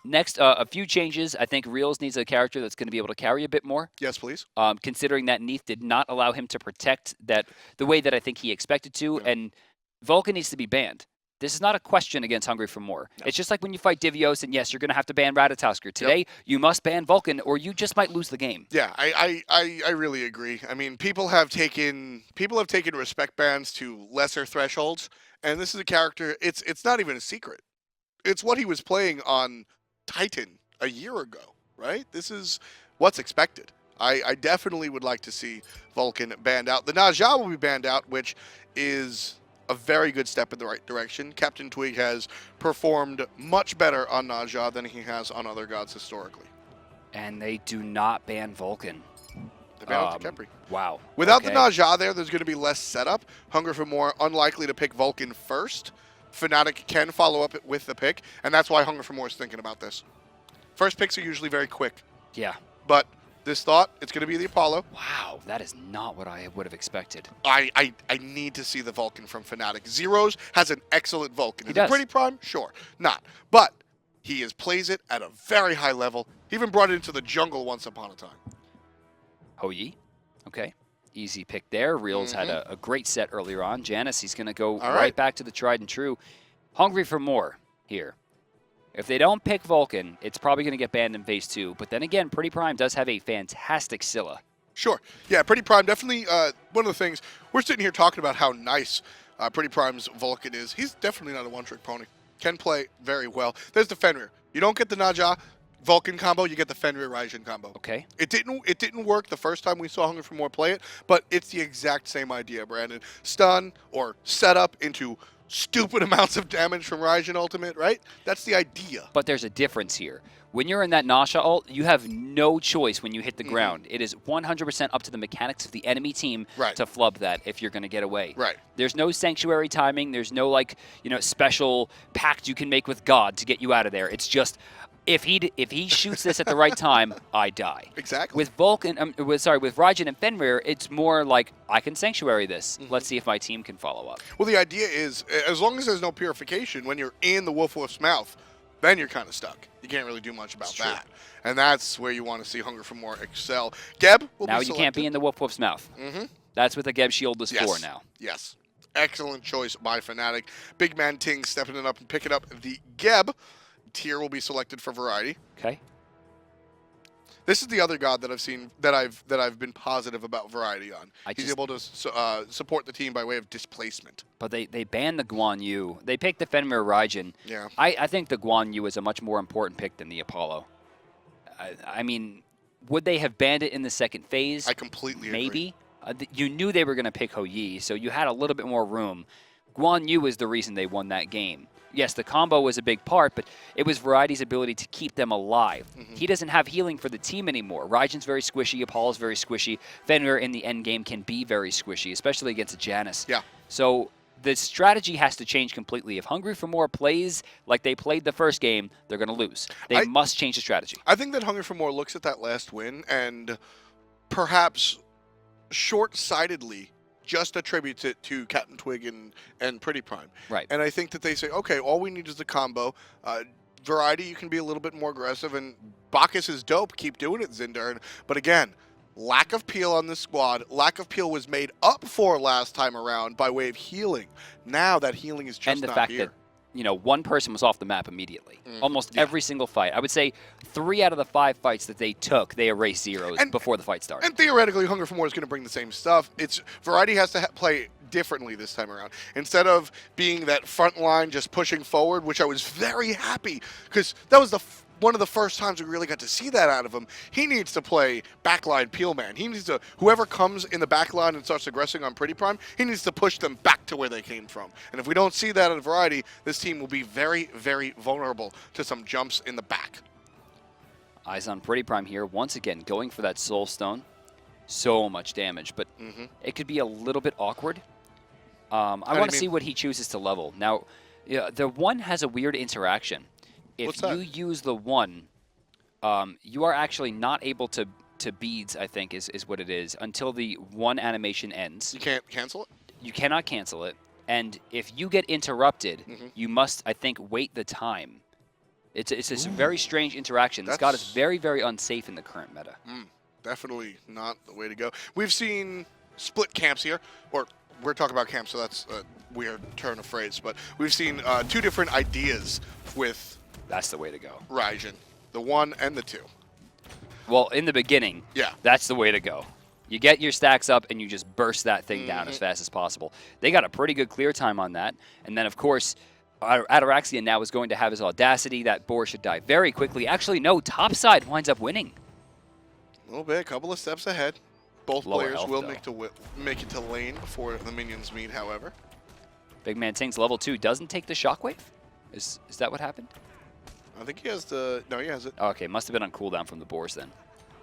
Next, a few changes. I think Realzx needs a character that's going to be able to carry a bit more. Yes, please. Considering that Neath did not allow him to protect that the way that I think he expected to, and Vulcan needs to be banned. This is not a question against Hungry for More. No. It's just like when you fight Divios, and yes, you're going to have to ban Ratatoskr. Today, you must ban Vulcan, or you just might lose the game. Yeah, I really agree. I mean, people have taken respect bans to lesser thresholds, and this is a character. It's not even a secret. It's what he was playing on Titan a year ago, right? This is what's expected. I definitely would like to see Vulcan banned out. The Naja will be banned out, which is a very good step in the right direction. CaptainTwig has performed much better on Naja than he has on other gods historically. And they do not ban Vulcan. They ban out the Kepri. Wow. Without the Naja there's going to be less setup. Hunger for More, unlikely to pick Vulcan first. Fnatic can follow up with the pick, and that's why Hunger for More is thinking about this. First picks are usually very quick. Yeah. But this thought, it's going to be the Apollo. Wow, that is not what I would have expected. I need to see the Vulcan from Fnatic. Zyrhoes has an excellent Vulcan. He does. PrettyPriMe? Sure. Not. But he plays it at a very high level. He even brought it into the jungle once upon a time. Hou-Yi. Okay. Easy pick there. Realzx had a great set earlier on. Janus, he's going to go right back to the tried and true. Hungry for More here. If they don't pick Vulcan, it's probably going to get banned in Phase 2. But then again, PrettyPriMe does have a fantastic Scylla. Sure. Yeah, PrettyPriMe, definitely one of the things. We're sitting here talking about how nice PrettyPrime's Vulcan is. He's definitely not a one-trick pony. Can play very well. There's the Fenrir. You don't get the Naja Vulcan combo, you get the Fenrir Raijin combo. Okay. It didn't work the first time we saw Hunger for More play it, but it's the exact same idea, Brandon. Stun or set up into stupid amounts of damage from Raijin ultimate, right? That's the idea. But there's a difference here. When you're in that Nasha ult, you have no choice when you hit the ground. It is 100% up to the mechanics of the enemy team to flub that if you're going to get away. Right. There's no sanctuary timing. There's no special pact you can make with God to get you out of there. It's just if he shoots this at the right time, I die. Exactly. With Vulcan, with Raijin and Fenrir, it's more like I can sanctuary this. Let's see if my team can follow up. Well, the idea is as long as there's no purification, when you're in the Wolf's mouth, then you're kind of stuck. You can't really do much about that. And that's where you want to see Hunger for More excel. Geb will be now selected. You can't be in the Wolf's mouth. That's what the Geb shield is for now. Yes. Excellent choice by Fnatic. BigManTingz stepping it up and picking up the Geb. Tier will be selected for variety. Okay. This is the other god that I've seen that I've been positive about variety on. He's able to support the team by way of displacement. But they banned the Guan Yu. They picked the Fenrir Raijin. Yeah. I think the Guan Yu is a much more important pick than the Apollo. I mean, would they have banned it in the second phase? I completely agree. You knew they were going to pick Hou-Yi, so you had a little bit more room. Guan Yu is the reason they won that game. Yes, the combo was a big part, but it was Variety's ability to keep them alive. He doesn't have healing for the team anymore. Raijin's very squishy, Apollo's very squishy. Fenrir in the end game can be very squishy, especially against a Janus. Yeah. So the strategy has to change completely. If Hungry for More plays like they played the first game, they're going to lose. They must change the strategy. I think that Hungry for More looks at that last win and perhaps short-sightedly just attributes it to CaptainTwig and PrettyPriMe. Right. And I think that they say, okay, all we need is the combo. Variety, you can be a little bit more aggressive, and Bacchus is dope. Keep doing it, Zindurn. But again, lack of peel on this squad. Lack of peel was made up for last time around by way of healing. Now that healing is just not here. And the fact that one person was off the map immediately. Almost every single fight. I would say 3 out of the 5 fights that they took, they erased Zyrhoes before the fight started. And theoretically, Hunger for More is going to bring the same stuff. Variety has to play differently this time around. Instead of being that front line just pushing forward, which I was very happy, because that was one of the first times we really got to see that out of him. He needs to play backline peel man. He needs to, whoever comes in the backline and starts aggressing on PrettyPriMe, he needs to push them back to where they came from. And if we don't see that in Variety, this team will be very, very vulnerable to some jumps in the back. Eyes on PrettyPriMe here, once again, going for that Soul Stone. So much damage, but it could be a little bit awkward. I want to see what he chooses to level. Now, the 1 has a weird interaction. If you use the 1, you are actually not able to beads, I think, is what it is, until the 1 animation ends. You can't cancel it? You cannot cancel it. And if you get interrupted, you must, I think, wait the time. It's a very strange interaction. This got us very, very unsafe in the current meta. Definitely not the way to go. We've seen split camps here, or we're talking about camps, so that's a weird turn of phrase, but we've seen 2 different ideas with... That's the way to go. Raijin, the 1 and the 2. Well, in the beginning, that's the way to go. You get your stacks up and you just burst that thing down as fast as possible. They got a pretty good clear time on that. And then, of course, Ataraxia now is going to have his Audacity. That boar should die very quickly. Actually, no, topside winds up winning. A little bit, a couple of steps ahead. Both players will though. make it to lane before the minions meet, however. BigManTingz level 2 doesn't take the shockwave? Is that what happened? I think he has the... No, he has it. Oh, okay, must have been on cooldown from the boars then.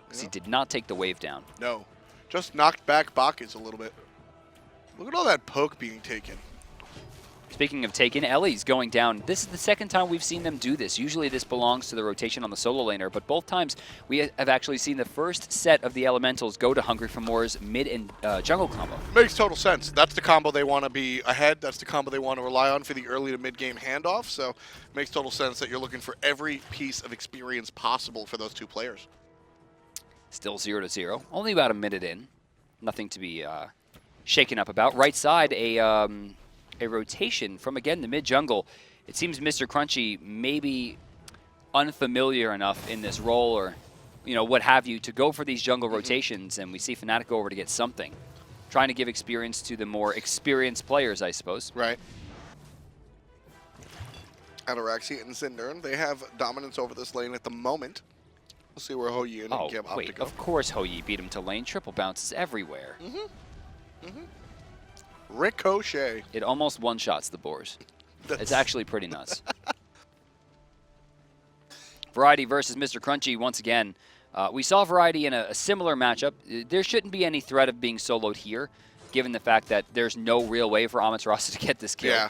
Because he did not take the wave down. No. Just knocked back Bacchus a little bit. Look at all that poke being taken. Speaking of taken, Ellie's going down. This is the second time we've seen them do this. Usually this belongs to the rotation on the solo laner, but both times we have actually seen the first set of the elementals go to Hungry for More's mid and jungle combo. Makes total sense. That's the combo they want to be ahead. That's the combo they want to rely on for the early to mid-game handoff, so makes total sense that you're looking for every piece of experience possible for those 2 players. Still 0-0. Only about a minute in. Nothing to be shaken up about. Right side, a rotation from, again, the mid-jungle. It seems MrCrunchy may be unfamiliar enough in this role or, you know, what have you, to go for these jungle rotations, and we see Fnatic go over to get something. Trying to give experience to the more experienced players, I suppose. Right. Ataraxia and Zindurn, they have dominance over this lane at the moment. We'll see where Hou-Yi and Gim opt to go. Of course Hou-Yi beat him to lane. Triple bounces everywhere. Ricochet. It almost one-shots the boars. It's actually pretty nuts. Variety versus MrCrunchy once again. We saw Variety in a similar matchup. There shouldn't be any threat of being soloed here, given the fact that there's no real way for Amaterasu to get this kill. Yeah.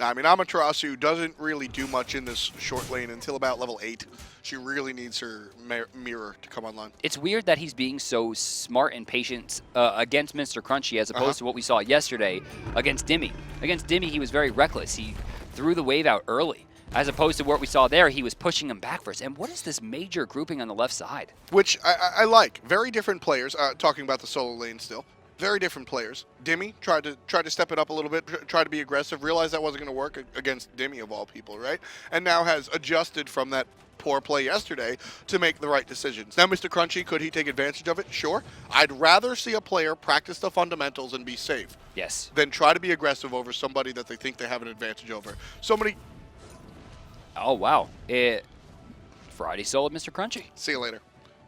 I mean, Amaterasu doesn't really do much in this short lane until about level 8. She really needs her mirror to come online. It's weird that he's being so smart and patient against MrCrunchy as opposed to what we saw yesterday against Diem. Against Diem, he was very reckless. He threw the wave out early. As opposed to what we saw there, he was pushing him back first. And what is this major grouping on the left side? Which I like. Very different players, talking about the solo lane still. Very different players. Diem tried to step it up a little bit, try to be aggressive, realized that wasn't going to work against Diem of all people, right? And now has adjusted from that poor play yesterday to make the right decisions. Now, MrCrunchy, could he take advantage of it? Sure. I'd rather see a player practice the fundamentals and be safe. Yes. Than try to be aggressive over somebody that they think they have an advantage over. Somebody... Oh, wow. Friday soloed MrCrunchy. See you later.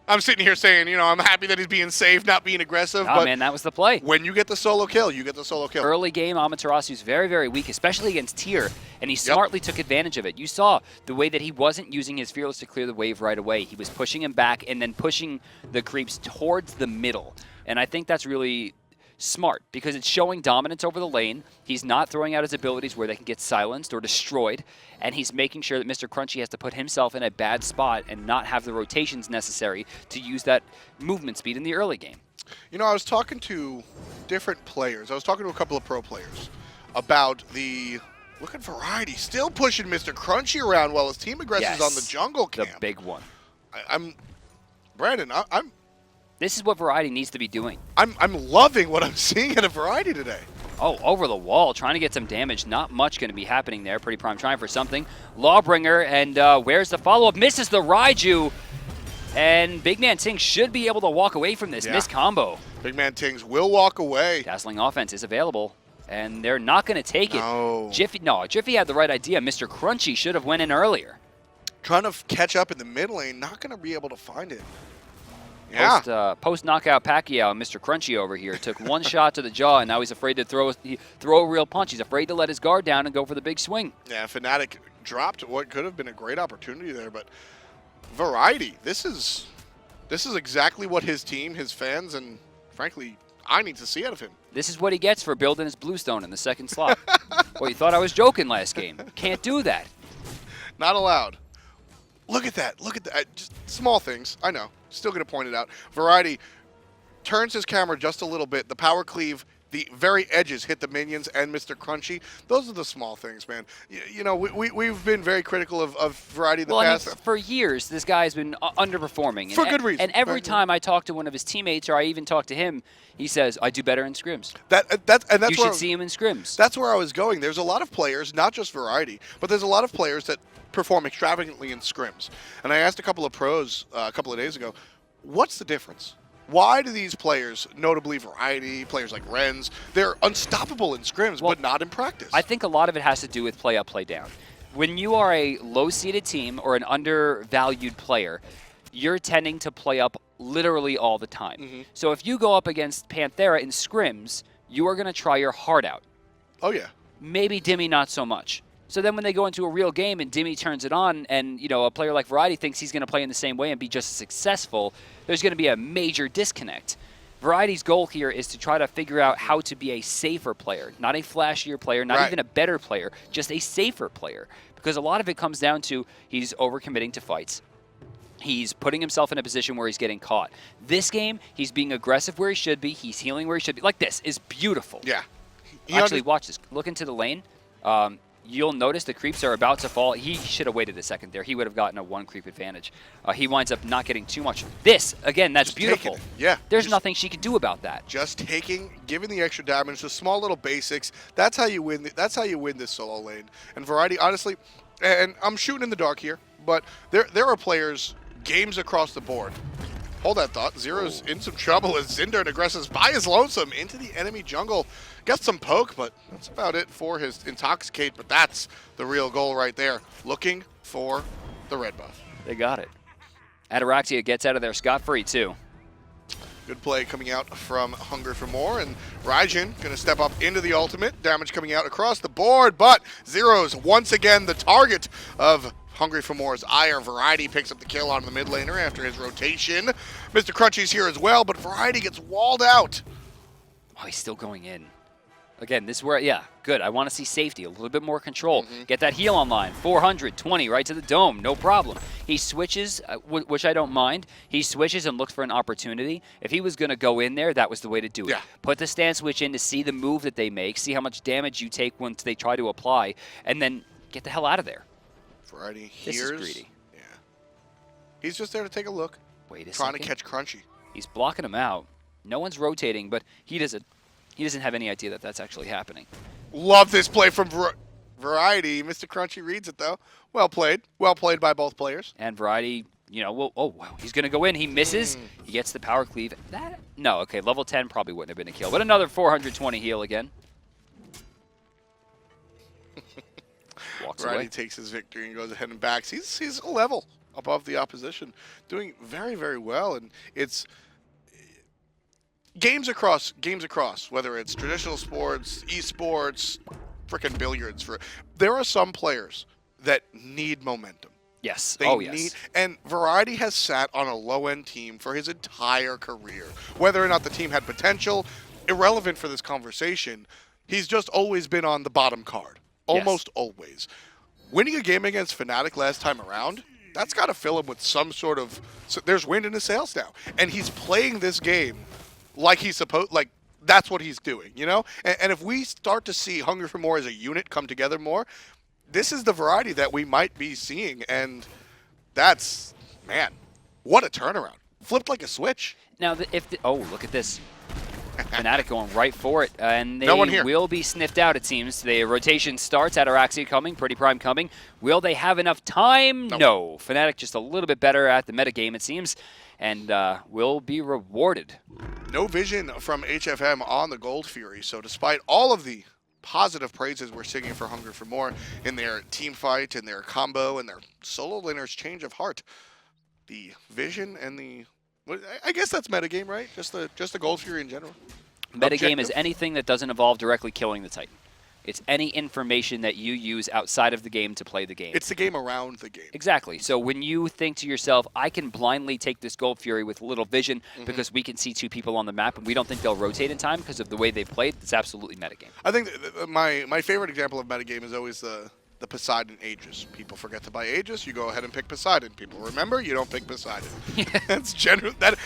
I'm sitting here saying, you know, I'm happy that he's being safe, not being aggressive. Oh, but man, that was the play. When you get the solo kill, you get the solo kill. Early game, Amaterasu's very, very weak, especially against Tyr, and he smartly took advantage of it. You saw the way that he wasn't using his Fearless to clear the wave right away. He was pushing him back and then pushing the creeps towards the middle. And I think that's really smart because it's showing dominance over the lane. He's not throwing out his abilities where they can get silenced or destroyed, and he's making sure that MrCrunchy has to put himself in a bad spot and not have the rotations necessary to use that movement speed in the early game. You know, I was talking to different players. I was talking to a couple of pro players about the... Look at Variety, still pushing MrCrunchy around while his team aggressors on the jungle camp. The big one. Brandon, This is what Variety needs to be doing. I'm loving what I'm seeing at a Variety today. Oh, over the wall, trying to get some damage. Not much going to be happening there. PrettyPriMe trying for something. Lawbringer, and where's the follow-up? Misses the Raiju. And BigManTingz should be able to walk away from this. Missed combo. BigManTingz will walk away. Dazzling offense is available, and they're not going to take it. Jifffy had the right idea. MrCrunchy should have went in earlier. Trying to catch up in the mid lane, not going to be able to find it. Yeah. Post-knockout Pacquiao, MrCrunchy over here, took one shot to the jaw, and now he's afraid to throw a real punch. He's afraid to let his guard down and go for the big swing. Yeah, Fnatic dropped what could have been a great opportunity there, but Variety, this is exactly what his team, his fans, and frankly, I need to see out of him. This is what he gets for building his Bluestone in the second slot. Well, you thought I was joking last game. Can't do that. Not allowed. Look at that. Look at that. Just small things. I know. Still going to point it out. Variety turns his camera just a little bit. The power cleave the very edges hit the minions and MrCrunchy. Those are the small things, man. You know, we've been very critical of Variety in the past. I mean, for years, this guy's been underperforming. For good reason. And every time I talk to one of his teammates or I even talk to him, he says, I do better in scrims. That's you should see him in scrims. That's where I was going. There's a lot of players, not just Variety, but there's a lot of players that perform extravagantly in scrims. And I asked a couple of pros a couple of days ago, what's the difference? Why do these players, notably Variety, players like Renz, they're unstoppable in scrims, but not in practice? I think a lot of it has to do with play up, play down. When you are a low-seeded team or an undervalued player, you're tending to play up literally all the time. So if you go up against Panthera in scrims, you are going to try your heart out. Oh, yeah. Maybe Dimmy not so much. So then when they go into a real game and Dimmy turns it on and, you know, a player like Variety thinks he's going to play in the same way and be just as successful, there's going to be a major disconnect. Variety's goal here is to try to figure out how to be a safer player, not a flashier player, not even a better player, just a safer player. Because a lot of it comes down to he's overcommitting to fights. He's putting himself in a position where he's getting caught. This game, he's being aggressive where he should be. He's healing where he should be. Like this is beautiful. Yeah. Actually, watch this. Look into the lane. You'll notice the creeps are about to fall. He should have waited a second there. He would have gotten a 1 creep advantage. He winds up not getting too much. This, again, that's beautiful. Yeah. There's nothing she could do about that. Just giving the extra damage, the small little basics. That's how you win. That's how you win this solo lane. And Variety, honestly, and I'm shooting in the dark here, but there are players, games across the board. Hold that thought. Zyrhoes in some trouble as Zindurn aggresses by his lonesome into the enemy jungle. Got some poke, but that's about it for his Intoxicate, but that's the real goal right there. Looking for the red buff. They got it. Ataraxia gets out of there scot-free, too. Good play coming out from Hunger for More, and Raijin going to step up into the ultimate. Damage coming out across the board, but Zyrhoes once again the target of Hungry for More's ire. Variety picks up the kill on the mid laner after his rotation. MrCrunchy's here as well, but Variety gets walled out. Oh, he's still going in. Again, this is where, yeah, good. I want to see safety, a little bit more control. Get that heal online. 420 right to the dome, no problem. He switches, which I don't mind. He switches and looks for an opportunity. If he was going to go in there, that was the way to do it. Yeah. Put the stand switch in to see the move that they make, see how much damage you take once they try to apply, and then get the hell out of there. Variety hears. This is greedy. Yeah. He's just there to take a look. Wait a Trying second. to catch Crunchy. He's blocking him out. No one's rotating, but he doesn't have any idea that that's actually happening. Love this play from Variety. MrCrunchy reads it, though. Well played. Well played by both players. And Variety, you know, well, oh, wow, he's going to go in. He misses. He gets the power cleave. No, okay, level 10 probably wouldn't have been a kill. But another 420 heal again. Walks Variety away. takes his victory and goes ahead and backs. He's a level above the opposition. Doing very, very well. And it's games across, whether it's traditional sports, esports, frickin' billiards. There are some players that need momentum. Yes. Yes. And Variety has sat on a low-end team for his entire career. Whether or not the team had potential, irrelevant for this conversation, he's just always been on the bottom card. Almost always. Winning a game against Fnatic last time around, that's got to fill him with some sort of... So there's wind in his sails now. And he's playing this game like he's supposed... Like, that's what he's doing, you know? And if we start to see Hunger for More as a unit come together more, this is the Variety that we might be seeing. And that's... Man, what a turnaround. Flipped like a switch. Now, oh, look at this. Fnatic going right for it, and they will be sniffed out, it seems. The rotation starts, Ataraxia coming, PrettyPriMe coming. Will they have enough time? No. Fnatic just a little bit better at the metagame, it seems, and will be rewarded. No vision from HFM on the Gold Fury, so despite all of the positive praises we're singing for Hunger for More in their team fight, in their combo, and their solo laner's change of heart, the vision and the... I guess that's metagame, right? Just the Gold Fury in general. Metagame is anything that doesn't involve directly killing the Titan. It's any information that you use outside of the game to play the game. It's the game around the game. Exactly. So when you think to yourself, I can blindly take this Gold Fury with little vision because we can see 2 people on the map and we don't think they'll rotate in time because of the way they've played, it's absolutely metagame. I think my favorite example of metagame is always the Poseidon Aegis. People forget to buy Aegis, you go ahead and pick Poseidon. People remember, you don't pick Poseidon. That's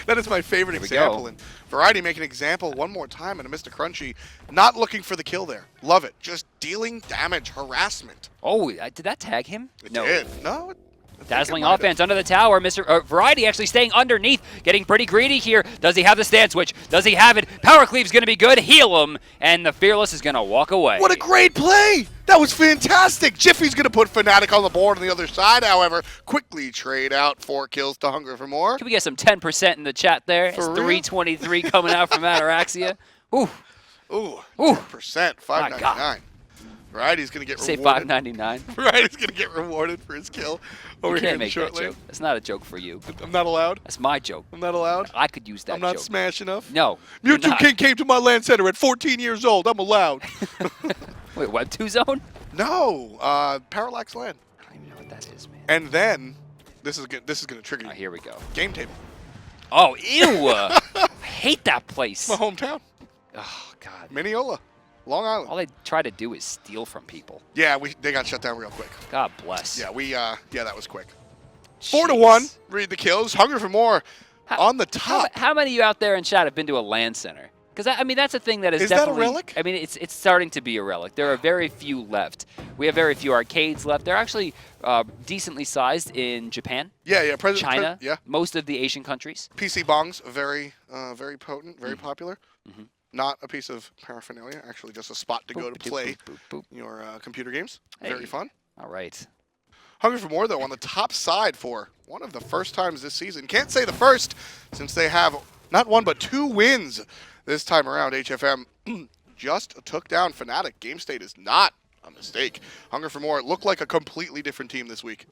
That is my favorite example. And Variety make an example one more time, and a MrCrunchy not looking for the kill there. Love it. Just dealing damage, harassment. Oh, did that tag him? It did. No. Dazzling offense under the tower. Variety actually staying underneath, getting pretty greedy here. Does he have the stand switch? Does he have it? Power Cleave's going to be good. Heal him, and the Fearless is going to walk away. What a great play! That was fantastic. Jiffy's going to put Fnatic on the board on the other side, however. Quickly trade out 4 kills to Hunger for More. Can we get some 10% in the chat there? It's 323 coming out from Ataraxia. Ooh. Ooh, 10%, 599. Variety's going to get Say rewarded. $5.99. Variety's going to get rewarded for his kill over here in the short lane. That's not a joke for you. I'm not allowed? That's my joke. I'm not allowed? I could use that I'm not joke. smash enough? No. Mewtwo King came to my land center at 14 years old. I'm allowed. Wait, Web 2 zone? No, Parallax Land. I don't even know what that is, man. And then, this is going to trigger you. Here we go. Game table. Oh, ew! I hate that place. My hometown. Oh, God. Mineola. Long Island. All they try to do is steal from people. Yeah, they got shut down real quick. God bless. Yeah, that was quick. 4-1. Read the kills. Hunger for More on the top. How many of you out there in chat have been to a LAN center? Because I mean, that's a thing that is Is definitely. that a relic? I mean, it's starting to be a relic. There are very few left. We have very few arcades left. They're actually decently sized in Japan. Yeah. China. Yeah. Most of the Asian countries. PC bongs, very potent, very popular. Mm-hmm. Not a piece of paraphernalia, actually just a spot to go to play your computer games. Hey. Very fun. All right. Hungry for More, though, on the top side for one of the first times this season. Can't say the first, since they have not 1 but 2 wins this time around. HFM just took down Fnatic. Game state is not a mistake. Hunger for More looked like a completely different team this week.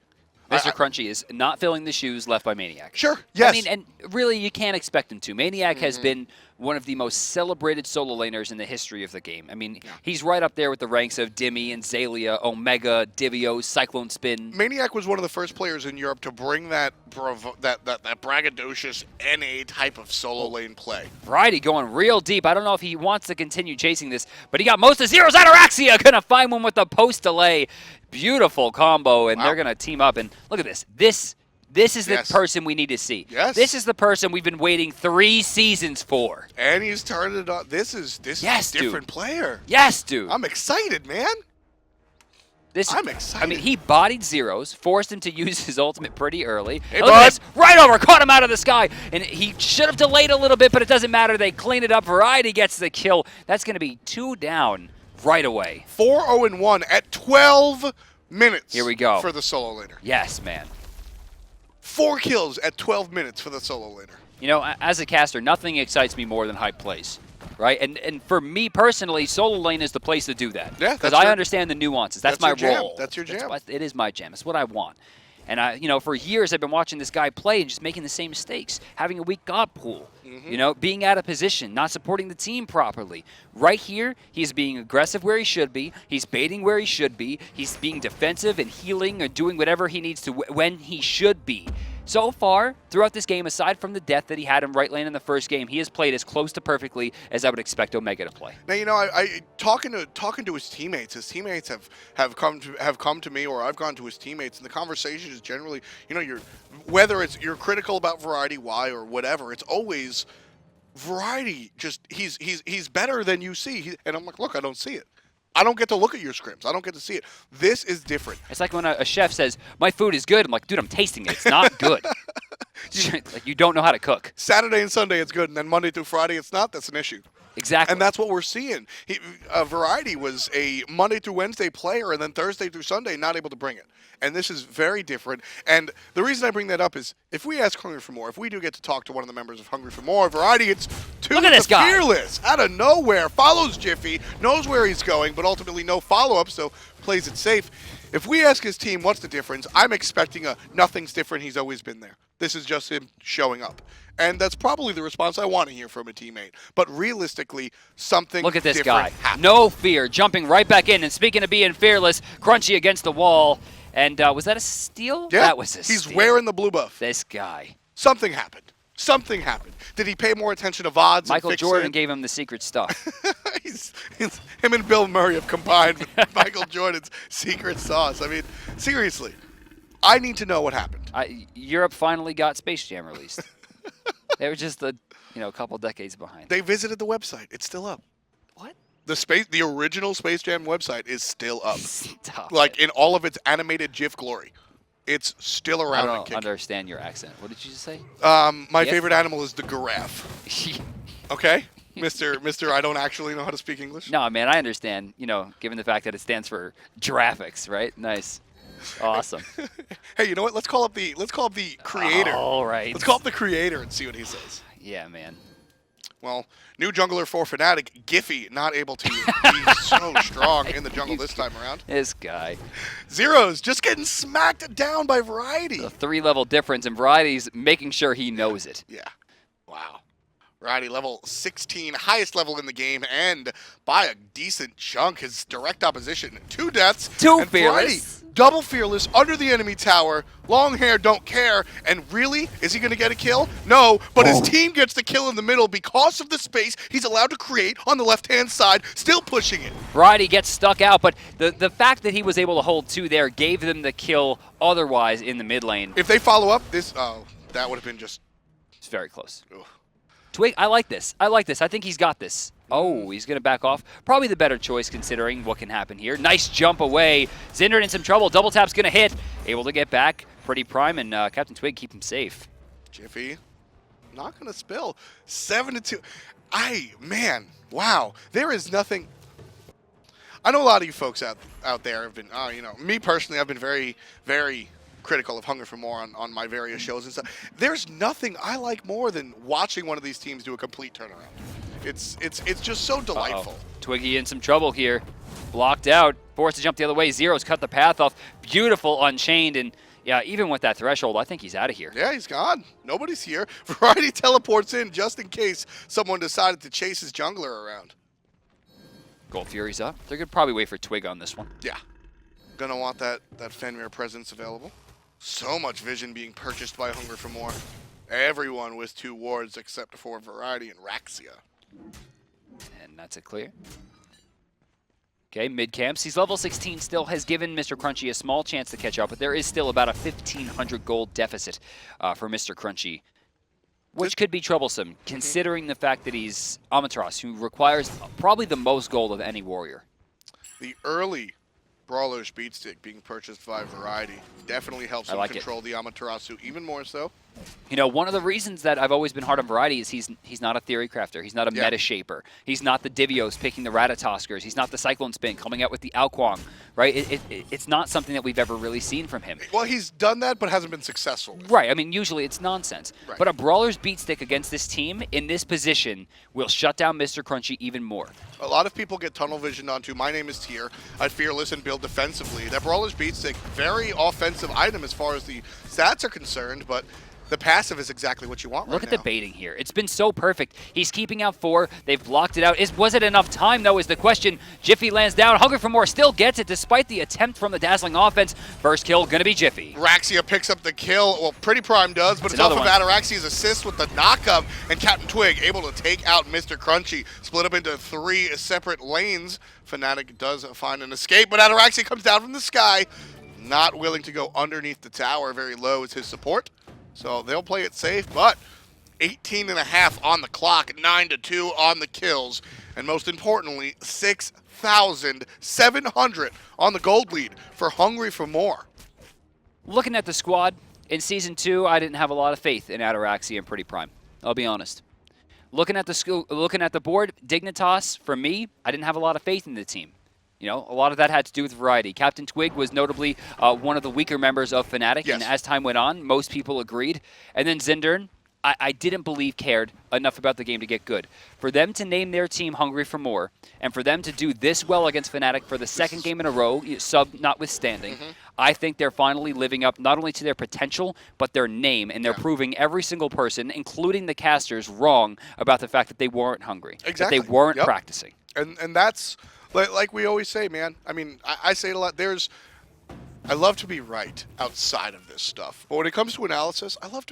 MrCrunchy is not filling the shoes left by Maniac. Sure, yes. I mean, and really, you can't expect him to. Maniac has been one of the most celebrated solo laners in the history of the game. I mean, he's right up there with the ranks of Dimmy and Zalia, Omega, Divios, Cyclone Spin. Maniac was one of the first players in Europe to bring that braggadocious NA type of solo lane play. Variety going real deep. I don't know if he wants to continue chasing this, but he got most of Zero's Ataraxia. Gonna find one with the post delay. Beautiful combo, and they're gonna team up. And look at this. This is the person we need to see. Yes. This is the person we've been waiting 3 seasons for. And he's turned it on. This is a different player. Yes, dude. I'm excited, man. I'm excited. I mean, he bodied Zyrhoes, forced him to use his ultimate pretty early. Hey, look at this. Right over, caught him out of the sky. And he should have delayed a little bit, but it doesn't matter. They clean it up. Variety gets the kill. That's going to be 2 down right away. 4-0-1 at 12 minutes. Here we go. For the solo laner. Yes, man. 4 kills at 12 minutes for the solo laner. You know, as a caster, nothing excites me more than hype plays, right? And for me personally, solo lane is the place to do that. Yeah, because I understand the nuances. That's my role. That's your jam. It is my jam. It's what I want. And you know, for years I've been watching this guy play and just making the same mistakes, having a weak god pool, you know, being out of position, not supporting the team properly. Right here, he's being aggressive where he should be. He's baiting where he should be. He's being defensive and healing or doing whatever he needs to when he should be. So far, throughout this game, aside from the death that he had in right lane in the first game, he has played as close to perfectly as I would expect Omega to play. Now, you know, I talking to his teammates have come to me, or I've gone to his teammates, and the conversation is generally, you know, whether you're critical about Variety, why, or whatever, it's always Variety. Just he's better than you see, and I'm like, look, I don't see it. I don't get to look at your scrims. I don't get to see it. This is different. It's like when a chef says, my food is good. I'm like, dude, I'm tasting it. It's not good. Like, you don't know how to cook. Saturday and Sunday it's good, and then Monday through Friday it's not. That's an issue. Exactly. And that's what we're seeing. Variety was a Monday through Wednesday player, and then Thursday through Sunday not able to bring it. And this is very different. And the reason I bring that up is if we ask Hungry for More, if we do get to talk to one of the members of Hungry for More, Variety, it's Look at this guy. Fearless, out of nowhere, follows Jifffy, knows where he's going, but ultimately no follow-up, so plays it safe. If we ask his team what's the difference, I'm expecting nothing's different, he's always been there. This is just him showing up. And that's probably the response I want to hear from a teammate. But realistically, something Look at this different guy. happened. No fear, jumping right back in. And speaking of being fearless, Crunchy against the wall. And was that a steal? Yeah, that was a steal. He's wearing the blue buff. This guy. Something happened. Something happened. Did he pay more attention to VODs? Michael and fix Jordan it? gave him the secret stuff. Him and Bill Murray have combined with Michael Jordan's secret sauce. I mean, seriously, I need to know what happened. Europe finally got Space Jam released. They were just a couple decades behind. They visited the website. It's still up. What? The original Space Jam website is still up. Stop like it. in all of its animated GIF glory. It's still around. I don't understand your accent. What did you just say? My favorite animal is the giraffe. Okay? Mr. I don't actually know how to speak English. No, man, I understand, given the fact that it stands for Giraffics, right? Nice. Awesome. Hey, you know what? Let's call up the creator. All right. Let's call up the creator and see what he says. Yeah, man. Well, new jungler for Fnatic, Jifffy, not able to be so strong in the jungle this time around. This guy. Zyrhoes just getting smacked down by Variety. The 3-level difference, and Variety's making sure he knows it. Yeah. Wow. Variety level 16, highest level in the game, and by a decent chunk, his direct opposition. 2 deaths. And Variety, double fearless, under the enemy tower, long hair, don't care, and really, is he going to get a kill? No, but his team gets the kill in the middle because of the space he's allowed to create on the left-hand side, still pushing it. Variety gets stuck out, but the fact that he was able to hold 2 there gave them the kill otherwise in the mid lane. If they follow up, that would have been just... It's very close. Ugh. Twig, I like this. I think he's got this. Oh, he's going to back off. Probably the better choice considering what can happen here. Nice jump away. Zindurn in some trouble. Double tap's going to hit. Able to get back. PrettyPriMe and CaptainTwig keep him safe. Jifffy, not going to spill. 7-2. Man, wow. There is nothing... I know a lot of you folks out there have been, me personally, I've been very, very critical of Hunger for More on my various shows and stuff. There's nothing I like more than watching one of these teams do a complete turnaround. It's just so delightful. Twiggy in some trouble here. Blocked out. Forced to jump the other way. Zyrhoes cut the path off. Beautiful Unchained. And yeah, even with that threshold, I think he's out of here. Yeah, he's gone. Nobody's here. Variety teleports in just in case someone decided to chase his jungler around. Gold Fury's up. They're going to probably wait for Twig on this one. Yeah. Gonna want that Fenrir presence available. So much vision being purchased by Hunger for More. Everyone with 2 wards except for Variety and Raxia. And that's it clear. Okay, mid camps. He's level 16 still, has given MrCrunchy a small chance to catch up, but there is still about a 1,500 gold deficit for MrCrunchy, which could be troublesome considering the fact that he's Amaterasu, who requires probably the most gold of any warrior. The early Brawler's Beatstick being purchased by Variety definitely helps him control the Amaterasu even more so. One of the reasons that I've always been hard on Variety is he's not a theory crafter. He's not a meta shaper. He's not the Divios picking the Ratatoskers. He's not the Cyclone Spin coming out with the Alquang, right? It's not something that we've ever really seen from him. Well, he's done that but hasn't been successful with. Right. I mean, usually it's nonsense. Right. But a Brawler's Beatstick against this team in this position will shut down MrCrunchy even more. A lot of people get tunnel visioned onto My Name is Tier. I fearless and build defensively. That Brawler's Beatstick, very offensive item as far as the stats are concerned, but the passive is exactly what you want right now. Look at the baiting here. It's been so perfect. He's keeping out 4. They've blocked it out. Was it enough time, though, is the question. Jifffy lands down. Hunger for More still gets it despite the attempt from the dazzling offense. First kill going to be Jifffy. Raxia picks up the kill. Well, PrettyPriMe does, but it's off of Ataraxia's assist with the knockup. And CaptainTwig able to take out MrCrunchy. Split up into 3 separate lanes. Fnatic does find an escape, but Ataraxia comes down from the sky. Not willing to go underneath the tower. Very low is his support. So they'll play it safe, but 18.5 on the clock, 9-2 on the kills, and most importantly, 6,700 on the gold lead for Hungry for More. Looking at the squad, in Season 2, I didn't have a lot of faith in Ataraxia and PrettyPriMe. I'll be honest. Looking at the board, Dignitas, for me, I didn't have a lot of faith in the team. A lot of that had to do with Variety. CaptainTwig was notably one of the weaker members of Fnatic, and as time went on, most people agreed. And then Zindurn, I didn't believe cared enough about the game to get good. For them to name their team Hungry for More, and for them to do this well against Fnatic for the second game in a row, sub notwithstanding, I think they're finally living up not only to their potential, but their name, and they're proving every single person, including the casters, wrong about the fact that they weren't hungry, that they weren't practicing. And that's... Like we always say, man, I mean, I say it a lot, there's I love to be right outside of this stuff, but when it comes to analysis, I love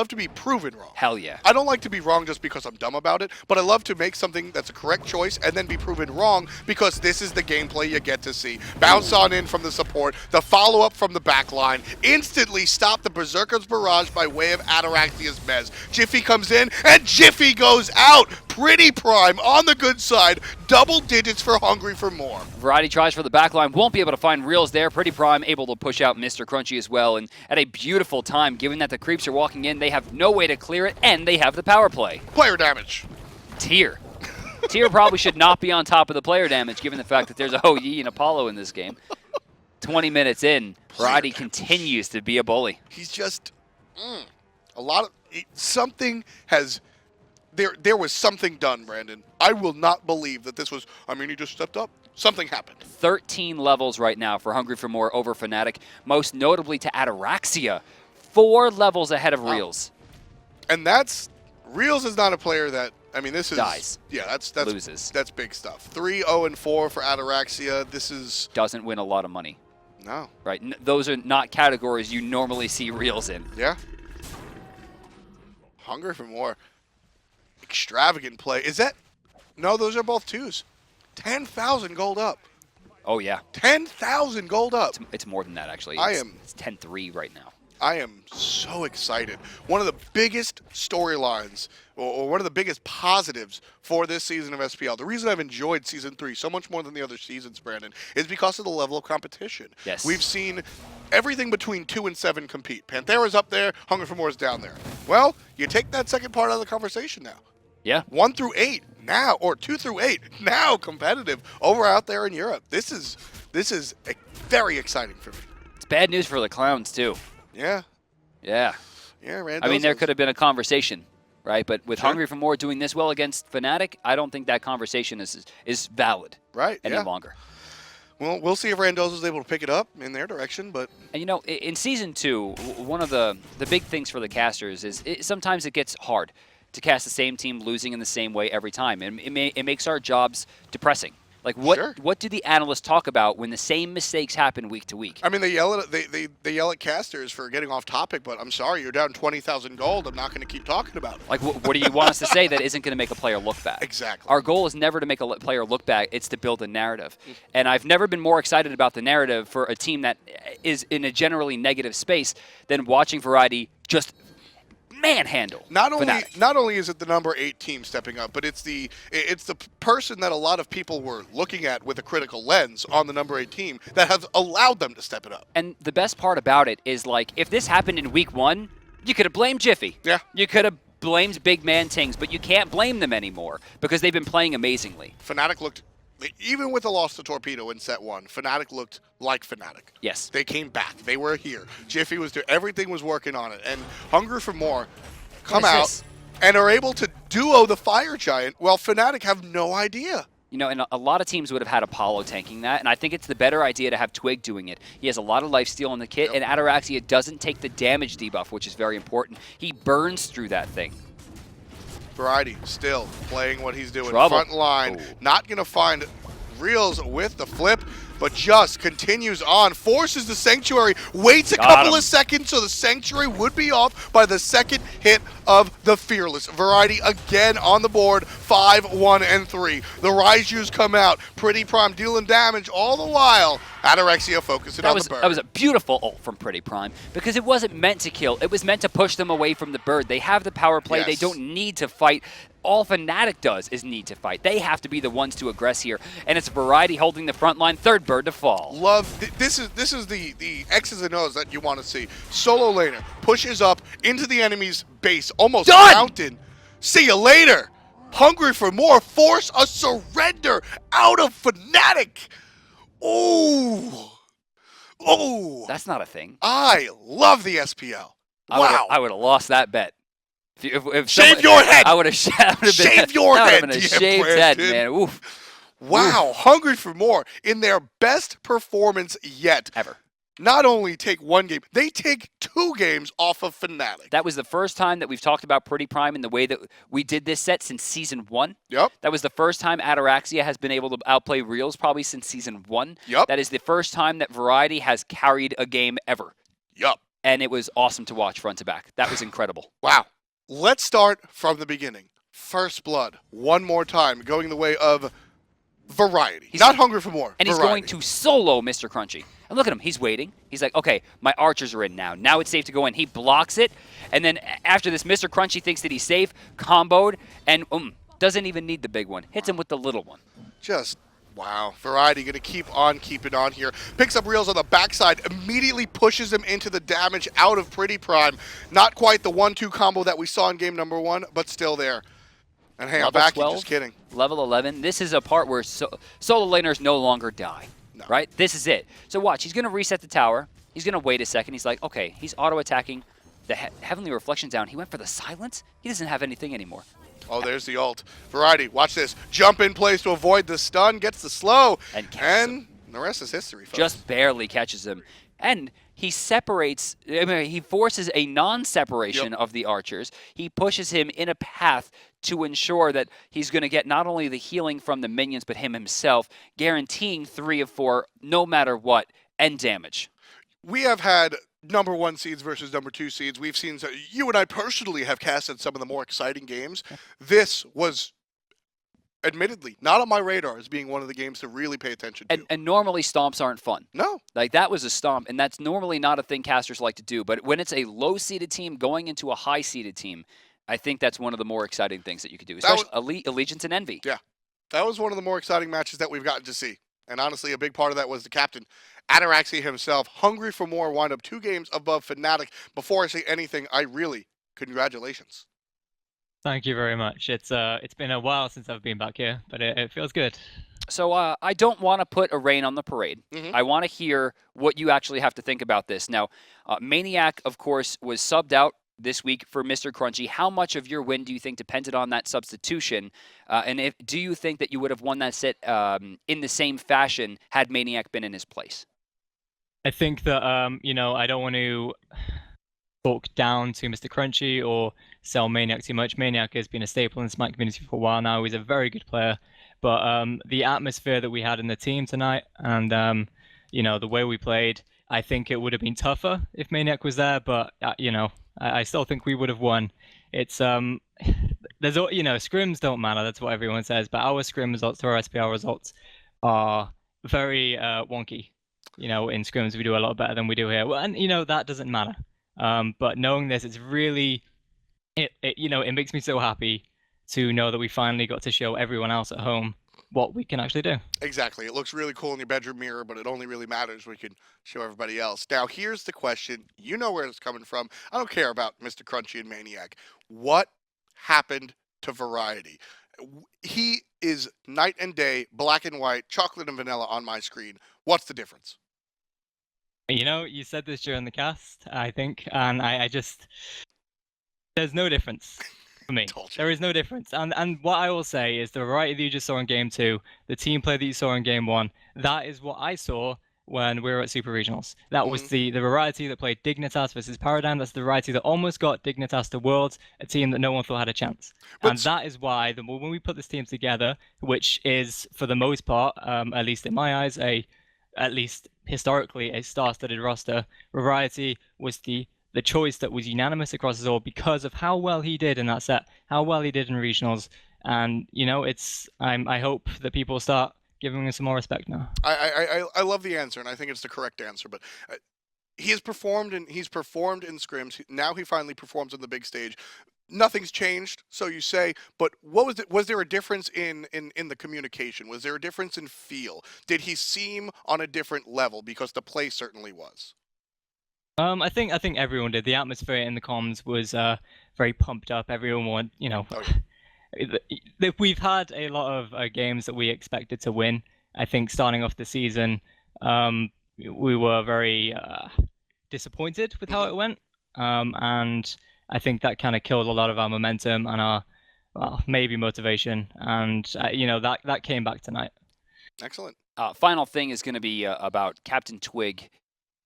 to be proven wrong. Hell yeah. I don't like to be wrong just because I'm dumb about it, but I love to make something that's a correct choice and then be proven wrong because this is the gameplay you get to see. Bounce on in from the support, the follow-up from the backline, instantly stop the Berserker's barrage by way of Ataraxia's mez. Jifffy comes in, and Jifffy goes out! PrettyPriMe on the good side, double digits for Hungry for More. Variety tries for the backline, won't be able to find Reals there. PrettyPriMe able to push out MrCrunchy as well, and at a beautiful time, given that the creeps are walking in, they have no way to clear it, and they have the power play. Player damage. Tier. Tier probably should not be on top of the player damage, given the fact that there's a Ho-Yi and Apollo in this game. 20 minutes in, Variety continues to be a bully. He's just a lot of something has. There was something done, Brandon. I will not believe that this was. I mean, he just stepped up. Something happened. 13 levels right now for Hungry for More over Fnatic, most notably to Ataraxia. 4 levels ahead of Realzx. And Realzx is not a player that. I mean, this is dies. Yeah, that's loses. That's big stuff. 3-0-4 for Ataraxia. This is doesn't win a lot of money. No. Right. Those are not categories you normally see Realzx in. Yeah. Hungry for More. Extravagant play. Is that? No, those are both 2s. 10,000 gold up. Oh, yeah. 10,000 gold up. It's more than that, actually. It's 10-3 right now. I am so excited. One of the biggest storylines, or one of the biggest positives for this season of SPL, the reason I've enjoyed Season 3 so much more than the other seasons, Brandon, is because of the level of competition. Yes. We've seen everything between 2 and 7 compete. Panthera's up there, Hungry for More is down there. Well, you take that second part out of the conversation now. Yeah. 1 through 8 now, or 2 through 8 now competitive over out there in Europe. This is very exciting for me. It's bad news for the Clowns, too. Yeah. Yeah. Yeah, Rand. I mean, there could have been a conversation, right? But with Hungry for More doing this well against Fnatic, I don't think that conversation is valid any longer. Well, we'll see if Randozo's able to pick it up in their direction, but... And, you know, in Season 2, one of the big things for the casters is sometimes it gets hard to cast the same team losing in the same way every time. And it makes our jobs depressing. Like, what do the analysts talk about when the same mistakes happen week to week? I mean, they yell at casters for getting off topic, but I'm sorry, you're down 20,000 gold. I'm not going to keep talking about it. Like, what do you want us to say that isn't going to make a player look bad? Exactly. Our goal is never to make a player look bad. It's to build a narrative. And I've never been more excited about the narrative for a team that is in a generally negative space than watching Variety just manhandle. Not only is it the number 8 team stepping up, but it's the person that a lot of people were looking at with a critical lens on the number 8 team that has allowed them to step it up. And the best part about it is, like, if this happened in week 1, you could have blamed Jifffy. Yeah. You could have blamed BigManTingz, but you can't blame them anymore because they've been playing amazingly. Fnatic looked, even with the loss to Torpedo in set 1, Fnatic looked like Fnatic. Yes. They came back. They were here. Jifffy was there. Everything was working on it. And Hungry for More come out and are able to duo the Fire Giant while Fnatic have no idea. You know, and a lot of teams would have had Apollo tanking that, and I think it's the better idea to have Twig doing it. He has a lot of lifesteal in the kit, and Ataraxia doesn't take the damage debuff, which is very important. He burns through that thing. Variety still playing what he's doing. Trouble. Front line. Not going to find Realzx with the flip, but just continues on. Forces the Sanctuary. Waits a couple of seconds so the Sanctuary would be off by the second hit of the Fearless. Variety again on the board. 5, 1, and 3. The Raijins come out. PrettyPriMe dealing damage all the while. Ataraxia focusing on the bird. That was a beautiful ult from PrettyPriMe because it wasn't meant to kill. It was meant to push them away from the bird. They have the power play. Yes. They don't need to fight. All Fnatic does is need to fight. They have to be the ones to aggress here, and it's Variety holding the front line. Third bird to fall. This is the X's and O's that you want to see. Solo laner pushes up into the enemy's base, almost mountain. See you later. Hungry for More. Force a surrender out of Fnatic. Oh. That's not a thing. I love the SPL. Wow. I would have lost that bet. If shave your head. I would have shave your head. Been a shaved head, man. Oof. Wow. Oof. Hungry for More in their best performance yet. Ever. not only take 1 game, they take 2 games off of Fnatic. That was the first time that we've talked about PrettyPriMe and the way that we did this set since Season 1. Yep. That was the first time Ataraxia has been able to outplay Realzx probably since Season 1. Yep. That is the first time that Variety has carried a game ever. Yep. And it was awesome to watch front to back. That was incredible. Wow. Let's start from the beginning. First Blood, one more time, going the way of Variety. He's not hungry for more. And Variety. he's going to solo MrCrunchy. And look at him. He's waiting. He's like, okay, my archers are in now. Now it's safe to go in. He blocks it. And then after this, MrCrunchy thinks that he's safe, comboed, and doesn't even need the big one. Hits him with the little one. Just, wow. Variety going to keep on keeping on here. Picks up Realzx on the backside, immediately pushes him into the damage out of PrettyPriMe. Not quite the 1-2 combo that we saw in game number 1, but still there. And hang on, back, just kidding. Level 11. This is a part where solo laners no longer die, right? This is it. So watch, he's going to reset the tower. He's going to wait a second. He's like, okay, he's auto-attacking the Heavenly Reflection down. He went for the silence. He doesn't have anything anymore. Oh, there's the ult. Variety, watch this. Jump in place to avoid the stun, gets the slow, and the rest is history, folks. Just barely catches him. And he separates, he forces a non-separation of the archers. He pushes him in a path to ensure that he's going to get not only the healing from the minions, but him himself, guaranteeing 3 of 4, no matter what, and damage. We have had number 1 seeds versus number 2 seeds. We've seen, you and I personally have casted some of the more exciting games. This was, admittedly, not on my radar as being one of the games to really pay attention to. And normally stomps aren't fun. No. Like, that was a stomp, and that's normally not a thing casters like to do. But when it's a low-seeded team going into a high-seeded team, I think that's one of the more exciting things that you could do, especially Allegiance and Envy. Yeah. That was one of the more exciting matches that we've gotten to see. And honestly, a big part of that was the captain, Ataraxia himself, hungry for more, wind up 2 games above Fnatic. Before I say anything, congratulations. Thank you very much. It's been a while since I've been back here, but it feels good. So I don't want to put a rain on the parade. I want to hear what you actually have to think about this. Now, Maniac, of course, was subbed out this week for MrCrunchy. How much of your win do you think depended on that substitution? And do you think that you would have won that set in the same fashion had Maniac been in his place? I think that, I don't want to talk down to MrCrunchy or sell Maniac too much. Maniac has been a staple in the Smite community for a while now. He's a very good player. But the atmosphere that we had in the team tonight and, the way we played, I think it would have been tougher if Maniac was there. But, I still think we would have won. It's scrims don't matter. That's what everyone says. But our scrim results, our SPL results, are very wonky. In scrims we do a lot better than we do here. Well, and that doesn't matter. But knowing this, it's really, it makes me so happy to know that we finally got to show everyone else at home what we can actually do. Exactly. It looks really cool in your bedroom mirror, but it only really matters when you can show everybody else. Now, here's the question. You know where it's coming from. I don't care about MrCrunchy and Maniac. What happened to Variety? He is night and day, black and white, chocolate and vanilla on my screen. What's the difference? You said this during the cast, I think, and I just... There's no difference. For me, there is no difference. And what I will say is the variety that you just saw in Game 2, the team play that you saw in Game 1, that is what I saw when we were at Super Regionals. That was the variety that played Dignitas versus Paradigm. That's the variety that almost got Dignitas to Worlds, a team that no one thought had a chance. And that is why when we put this team together, which is, for the most part, at least in my eyes, at least historically, a star-studded roster, Variety was the choice that was unanimous across us all because of how well he did in that set, how well he did in regionals, and I hope that people start giving him some more respect now. I love the answer, and I think it's the correct answer. But he's performed in scrims. Now he finally performs on the big stage. Nothing's changed, so you say. But what was it? Was there a difference in the communication? Was there a difference in feel? Did he seem on a different level? Because the play certainly was. I think everyone did. The atmosphere in the comms was very pumped up. Everyone we've had a lot of games that we expected to win. I think starting off the season, we were very disappointed with how it went, and I think that kind of killed a lot of our momentum and our maybe motivation. And that came back tonight. Excellent. Final thing is going to be about CaptainTwig.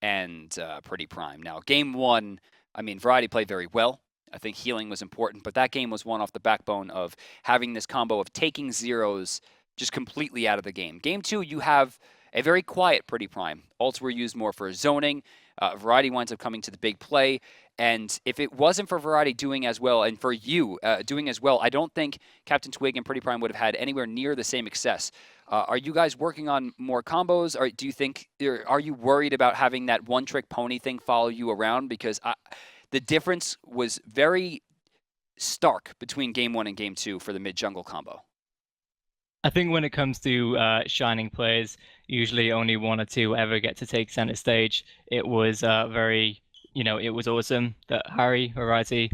and PrettyPriMe. Now, game one, I mean, Variety played very well. I think healing was important, but that game was won off the backbone of having this combo of taking Zyrhoes just completely out of the game. Game two, you have a very quiet PrettyPriMe. Ults were used more for zoning. Variety winds up coming to the big play. And if it wasn't for Variety doing as well, and for you doing as well, I don't think CaptainTwig and PrettyPriMe would have had anywhere near the same success. Are you guys working on more combos? Or do you think, are you worried about having that one-trick pony thing follow you around? Because the difference was very stark between game one and game two for the mid-jungle combo. I think when it comes to shining players, usually only one or two ever get to take center stage. It was very, it was awesome that Harry Variety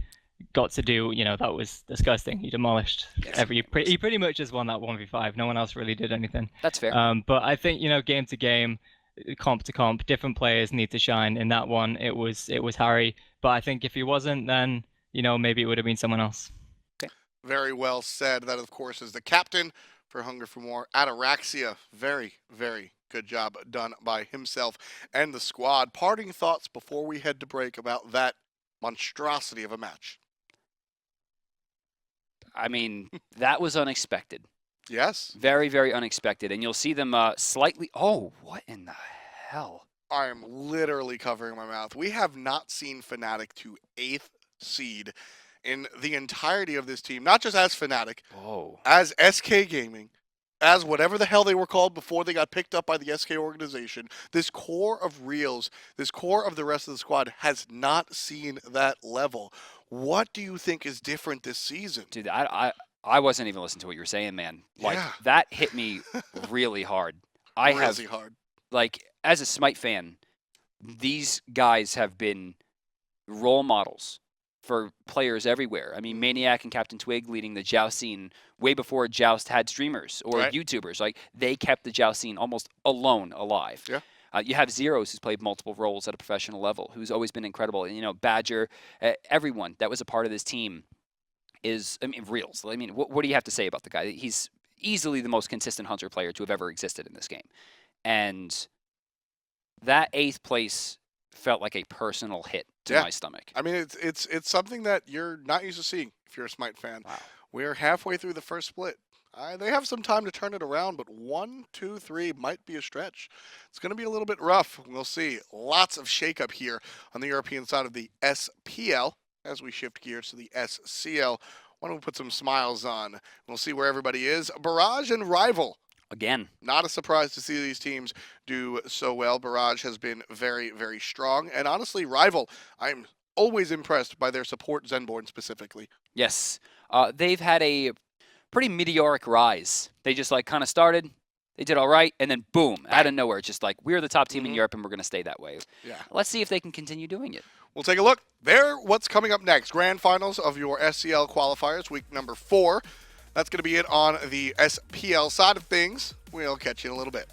got to do. That was disgusting. He demolished he pretty much just won that 1v5. No one else really did anything. That's fair. But I think game to game, comp to comp, different players need to shine. In that one, it was Harry. But I think if he wasn't, then maybe it would have been someone else. Okay. Very well said. That, of course, is the captain for Hunger for More, Ataraxia. Very, very good job done by himself and the squad. Parting thoughts before we head to break about that monstrosity of a match. I mean, that was unexpected. Yes. Very, very unexpected. And you'll see them slightly... Oh, what in the hell? I am literally covering my mouth. We have not seen Fnatic to 8th seed in the entirety of this team, not just as Fnatic, as SK Gaming, as whatever the hell they were called before they got picked up by the SK organization. This core of Reals, this core of the rest of the squad has not seen that level. What do you think is different this season? Dude, I wasn't even listening to what you were saying, man. Like, that hit me really hard. Really hard. Like, as a Smite fan, these guys have been role models for players everywhere. I mean, Maniac and CaptainTwig leading the Joust scene way before Joust had streamers or YouTubers. Like, they kept the Joust scene almost alone alive. Yeah. You have Zyrhoes, who's played multiple roles at a professional level, who's always been incredible. And, Badger, everyone that was a part of this team is, Reals. I mean, what do you have to say about the guy? He's easily the most consistent Hunter player to have ever existed in this game. And that 8th place felt like a personal hit to my stomach. I mean, it's something that you're not used to seeing if you're a Smite fan. Wow. We're halfway through the first split. They have some time to turn it around, but 1, 2, 3 might be a stretch. It's going to be a little bit rough. We'll see. Lots of shakeup here on the European side of the SPL as we shift gears to the SCL. Why don't we put some smiles on? We'll see where everybody is. Barrage and Rival. Again. Not a surprise to see these teams do so well. Barrage has been very, very strong. And honestly, Rival, I'm always impressed by their support, Zenborn specifically. Yes. They've had a pretty meteoric rise. They just kind of started, they did all right, and then boom, out of nowhere, just like, we're the top team in Europe and we're going to stay that way. Yeah. Let's see if they can continue doing it. We'll take a look there. What's coming up next? Grand finals of your SCL qualifiers, week number 4. That's going to be it on the SPL side of things. We'll catch you in a little bit.